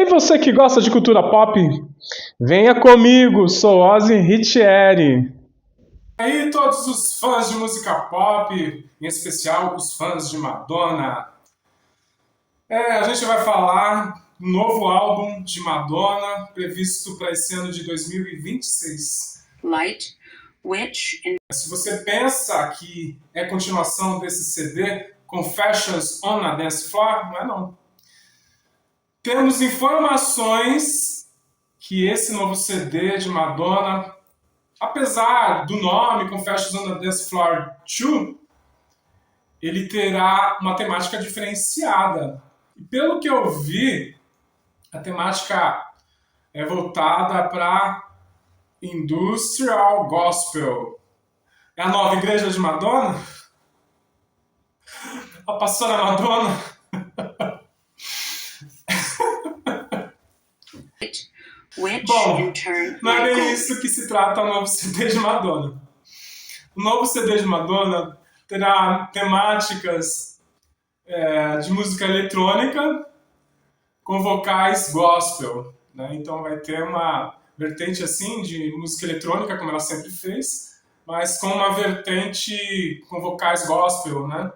você que gosta de cultura pop, venha comigo, sou Ozzy Ritieri. E aí, todos os fãs de música pop, em especial os fãs de Madonna. A gente vai falar do novo álbum de Madonna, previsto para esse ano de 2026. Light, which in Se você pensa que é continuação desse CD, Confessions on a Dance Floor, não é não. Temos informações que esse novo CD de Madonna, apesar do nome Confessions on a Dance Floor 2, ele terá uma temática diferenciada. E pelo que eu vi, a temática é voltada para Industrial Gospel. É a nova igreja de Madonna? A pastora Madonna? which Bom, in turn não é might bem go isso que se trata o novo CD de Madonna. O novo CD de Madonna terá temáticas de música eletrônica com vocais gospel, né? Então vai ter uma vertente assim de música eletrônica, como ela sempre fez, mas com uma vertente com vocais gospel, né?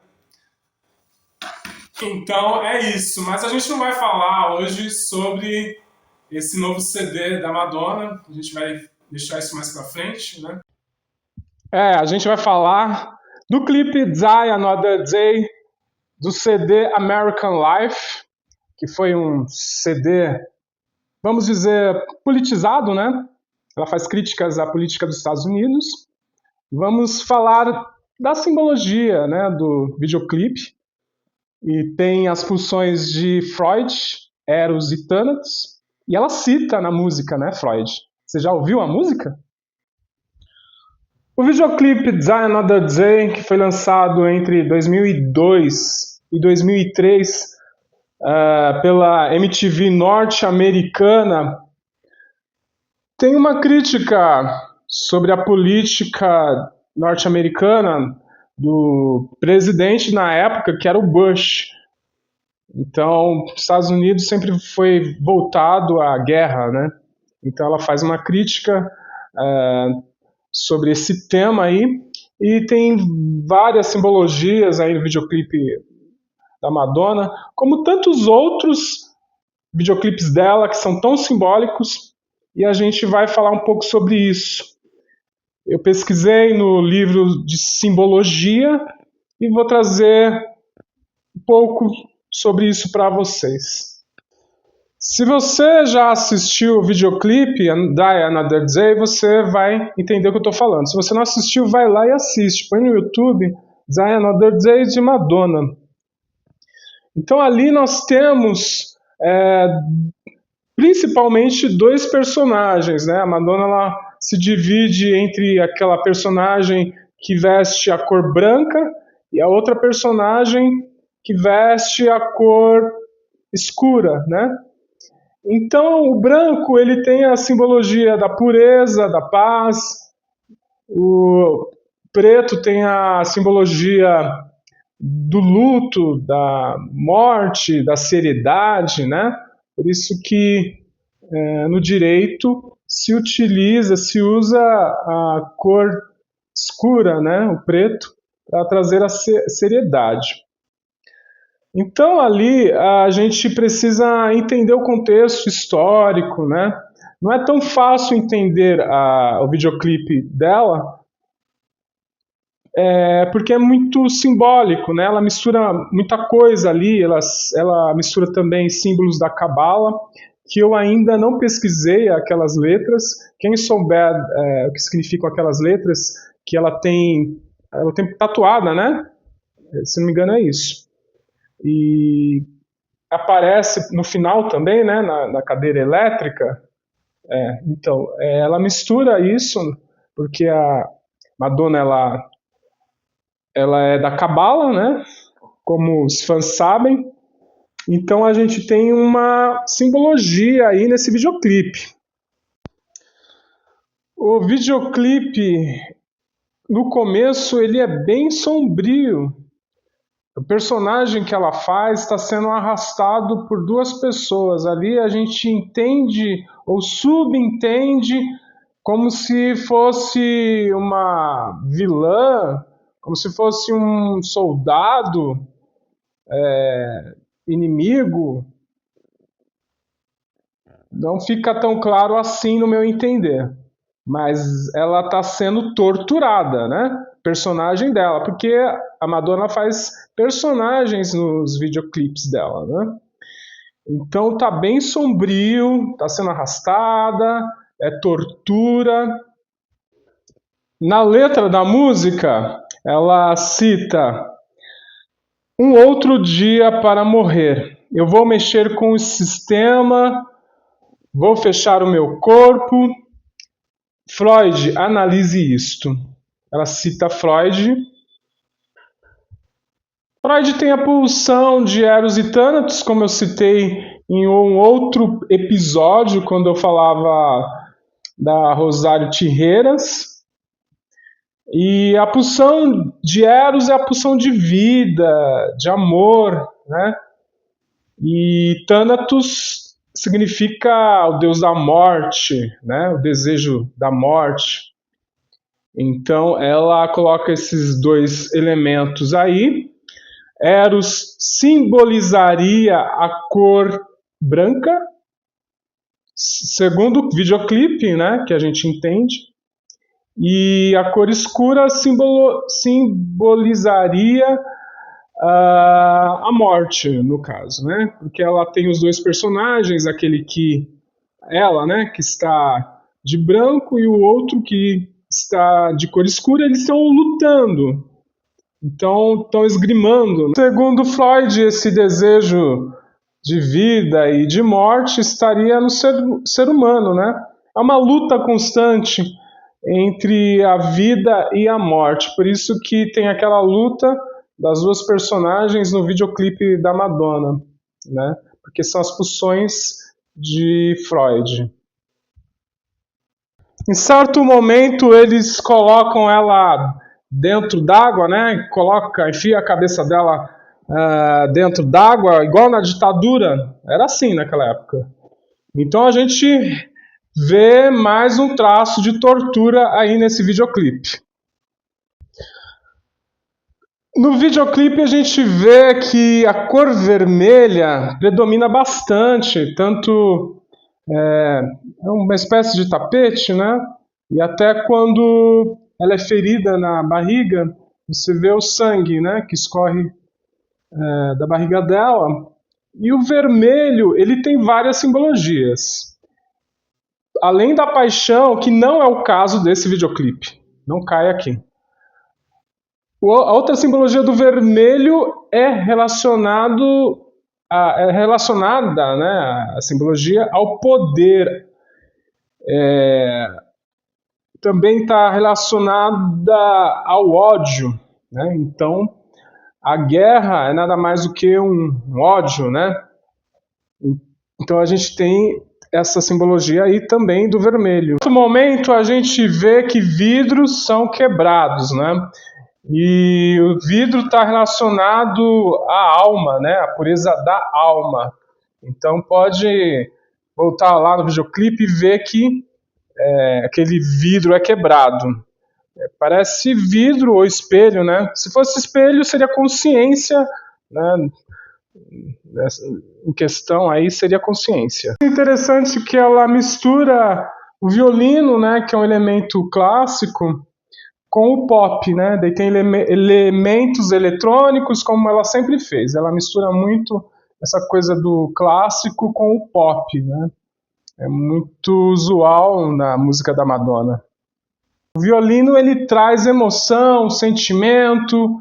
Então é isso, mas a gente não vai falar hoje sobre esse novo CD da Madonna, a gente vai deixar isso mais pra frente, né? A gente vai falar do clipe Die Another Day, do CD American Life, que foi um CD, vamos dizer, politizado, né? Ela faz críticas à política dos Estados Unidos. Vamos falar da simbologia, né, do videoclipe. E tem as pulsões de Freud, Eros e Thanatos. E ela cita na música, né, Freud. Você já ouviu a música? O videoclipe Die Another Day, que foi lançado entre 2002 e 2003 pela MTV norte-americana, tem uma crítica sobre a política norte-americana do presidente na época, que era o Bush. Então, os Estados Unidos sempre foi voltado à guerra, né? Então ela faz uma crítica sobre esse tema aí, e tem várias simbologias aí no videoclipe da Madonna, como tantos outros videoclipes dela que são tão simbólicos, e a gente vai falar um pouco sobre isso. Eu pesquisei no livro de simbologia e vou trazer um pouco sobre isso para vocês. Se você já assistiu o videoclipe Die Another Day, você vai entender o que eu estou falando. Se você não assistiu, vai lá e assiste. Põe no YouTube Die Another Day de Madonna. Então ali nós temos principalmente dois personagens, né? A Madonna ela se divide entre aquela personagem que veste a cor branca e a outra personagem que veste a cor escura, né? Então, o branco ele tem a simbologia da pureza, da paz. O preto tem a simbologia do luto, da morte, da seriedade, né? Por isso que no direito se usa a cor escura, né? O preto, para trazer a seriedade. Então ali a gente precisa entender o contexto histórico, né? Não é tão fácil entender o videoclipe dela, porque é muito simbólico, né? Ela mistura muita coisa ali, ela mistura também símbolos da Cabala, que eu ainda não pesquisei aquelas letras. Quem souber o que significam aquelas letras, que ela tem tatuada, né? Se não me engano é isso. E aparece no final também, né, na cadeira elétrica. Então, ela mistura isso, porque a Madonna ela é da Cabala, né, como os fãs sabem. Então a gente tem uma simbologia aí nesse videoclipe. O videoclipe, no começo, ele é bem sombrio. O personagem que ela faz está sendo arrastado por duas pessoas. Ali a gente entende ou subentende como se fosse uma vilã, como se fosse um soldado inimigo. Não fica tão claro assim no meu entender. Mas ela está sendo torturada, né? Personagem dela, porque a Madonna faz personagens nos videoclipes dela, né? Então tá bem sombrio, tá sendo arrastada, é tortura. Na letra da música, ela cita: um outro dia para morrer. Eu vou mexer com o sistema, vou fechar o meu corpo. Freud, analise isto. Ela cita Freud. Freud tem a pulsão de Eros e Thanatos, como eu citei em um outro episódio, quando eu falava da Rosário Tijeras. E a pulsão de Eros é a pulsão de vida, de amor, né? E Thanatos significa o deus da morte, né? O desejo da morte. Então ela coloca esses dois elementos aí. Eros simbolizaria a cor branca, segundo o videoclipe, né, que a gente entende. E a cor escura simbolizaria a morte, no caso, né? Porque ela tem os dois personagens, aquele que ela, né, que está de branco e o outro que está de cor escura, eles estão lutando. Então, estão esgrimando. Segundo Freud, esse desejo de vida e de morte estaria no ser humano, né? É uma luta constante entre a vida e a morte. Por isso que tem aquela luta das duas personagens no videoclipe da Madonna, né? Porque são as pulsões de Freud. Em certo momento eles colocam ela dentro d'água, né? Enfia a cabeça dela dentro d'água, igual na ditadura. Era assim naquela época. Então a gente vê mais um traço de tortura aí nesse videoclipe. No videoclipe a gente vê que a cor vermelha predomina bastante, tanto é uma espécie de tapete, né? E até quando ela é ferida na barriga, você vê o sangue, né, que escorre da barriga dela. E o vermelho, ele tem várias simbologias. Além da paixão, que não é o caso desse videoclipe. Não cai aqui. A outra simbologia do vermelho é relacionada, né, a simbologia ao poder. Também está relacionada ao ódio, né? Então, a guerra é nada mais do que um ódio, né? Então a gente tem essa simbologia aí também do vermelho. No momento a gente vê que vidros são quebrados, né? E o vidro está relacionado à alma, né? A pureza da alma. Então pode voltar lá no videoclipe e ver que aquele vidro é quebrado. Parece vidro ou espelho, né? Se fosse espelho, seria consciência, né? Em questão aí seria consciência. É interessante que ela mistura o violino, né, que é um elemento clássico, com o pop, né? Daí tem elementos eletrônicos, como ela sempre fez. Ela mistura muito essa coisa do clássico com o pop, né? É muito usual na música da Madonna. O violino ele traz emoção, sentimento,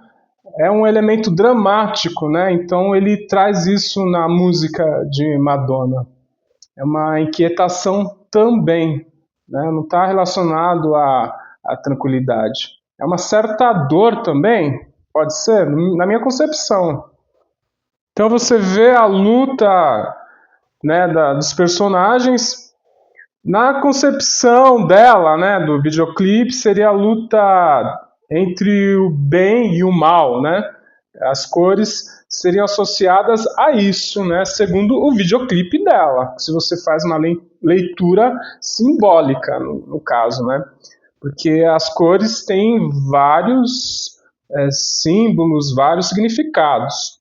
é um elemento dramático, né? Então ele traz isso na música de Madonna. É uma inquietação também, né? Não está relacionado à tranquilidade. É uma certa dor também, pode ser, na minha concepção. Então você vê a luta, né, dos personagens. Na concepção dela, né, do videoclipe, seria a luta entre o bem e o mal, né? As cores seriam associadas a isso, né? Segundo o videoclipe dela, se você faz uma leitura simbólica, no caso, né? Porque as cores têm vários símbolos, vários significados.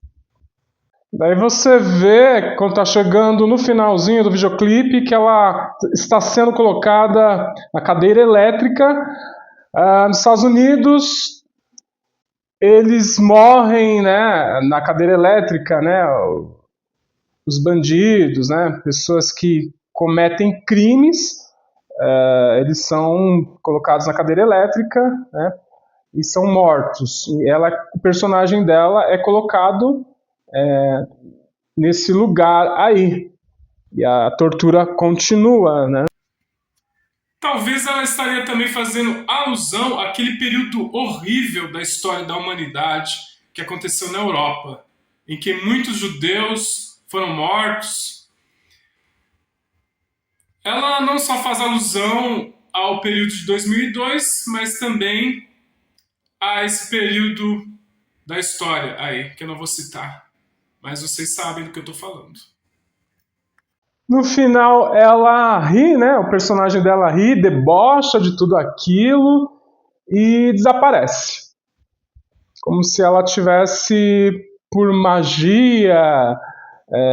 Daí você vê, quando está chegando no finalzinho do videoclipe, que ela está sendo colocada na cadeira elétrica. Nos Estados Unidos, eles morrem, né, na cadeira elétrica, né, os bandidos, né, pessoas que cometem crimes, eles são colocados na cadeira elétrica, né, e são mortos. E o personagem dela é colocado nesse lugar aí. E a tortura continua, né? Talvez ela estaria também fazendo alusão àquele período horrível da história da humanidade que aconteceu na Europa, em que muitos judeus foram mortos. Ela não só faz alusão ao período de 2002, mas também a esse período da história aí, que eu não vou citar, mas vocês sabem do que eu estou falando. No final, ela ri, né? O personagem dela ri, debocha de tudo aquilo e desaparece. Como se ela tivesse, por magia,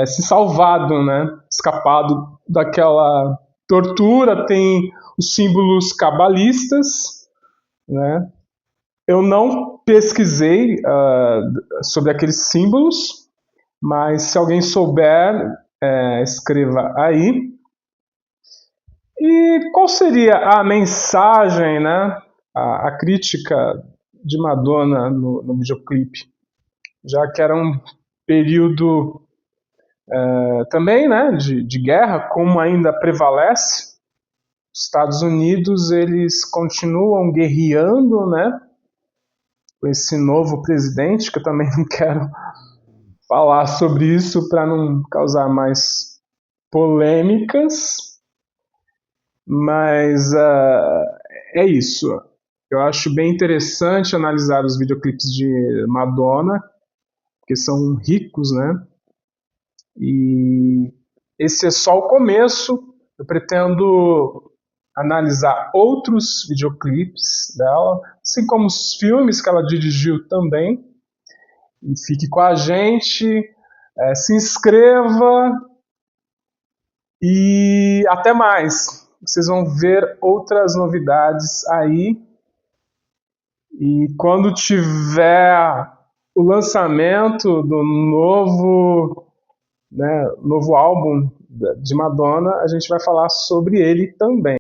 se salvado, né? Escapado daquela tortura. Tem os símbolos cabalistas, né? Eu não pesquisei sobre aqueles símbolos, mas se alguém souber, escreva aí. E qual seria a mensagem, né, a crítica de Madonna no videoclipe? Já que era um período também, né, de guerra, como ainda prevalece, os Estados Unidos eles continuam guerreando, né, com esse novo presidente, que eu também não quero falar sobre isso para não causar mais polêmicas, mas é isso. Eu acho bem interessante analisar os videoclipes de Madonna, porque são ricos, né? E esse é só o começo. Eu pretendo analisar outros videoclipes dela, assim como os filmes que ela dirigiu também. E fique com a gente, se inscreva e até mais. Vocês vão ver outras novidades aí. E quando tiver o lançamento do novo álbum de Madonna, a gente vai falar sobre ele também.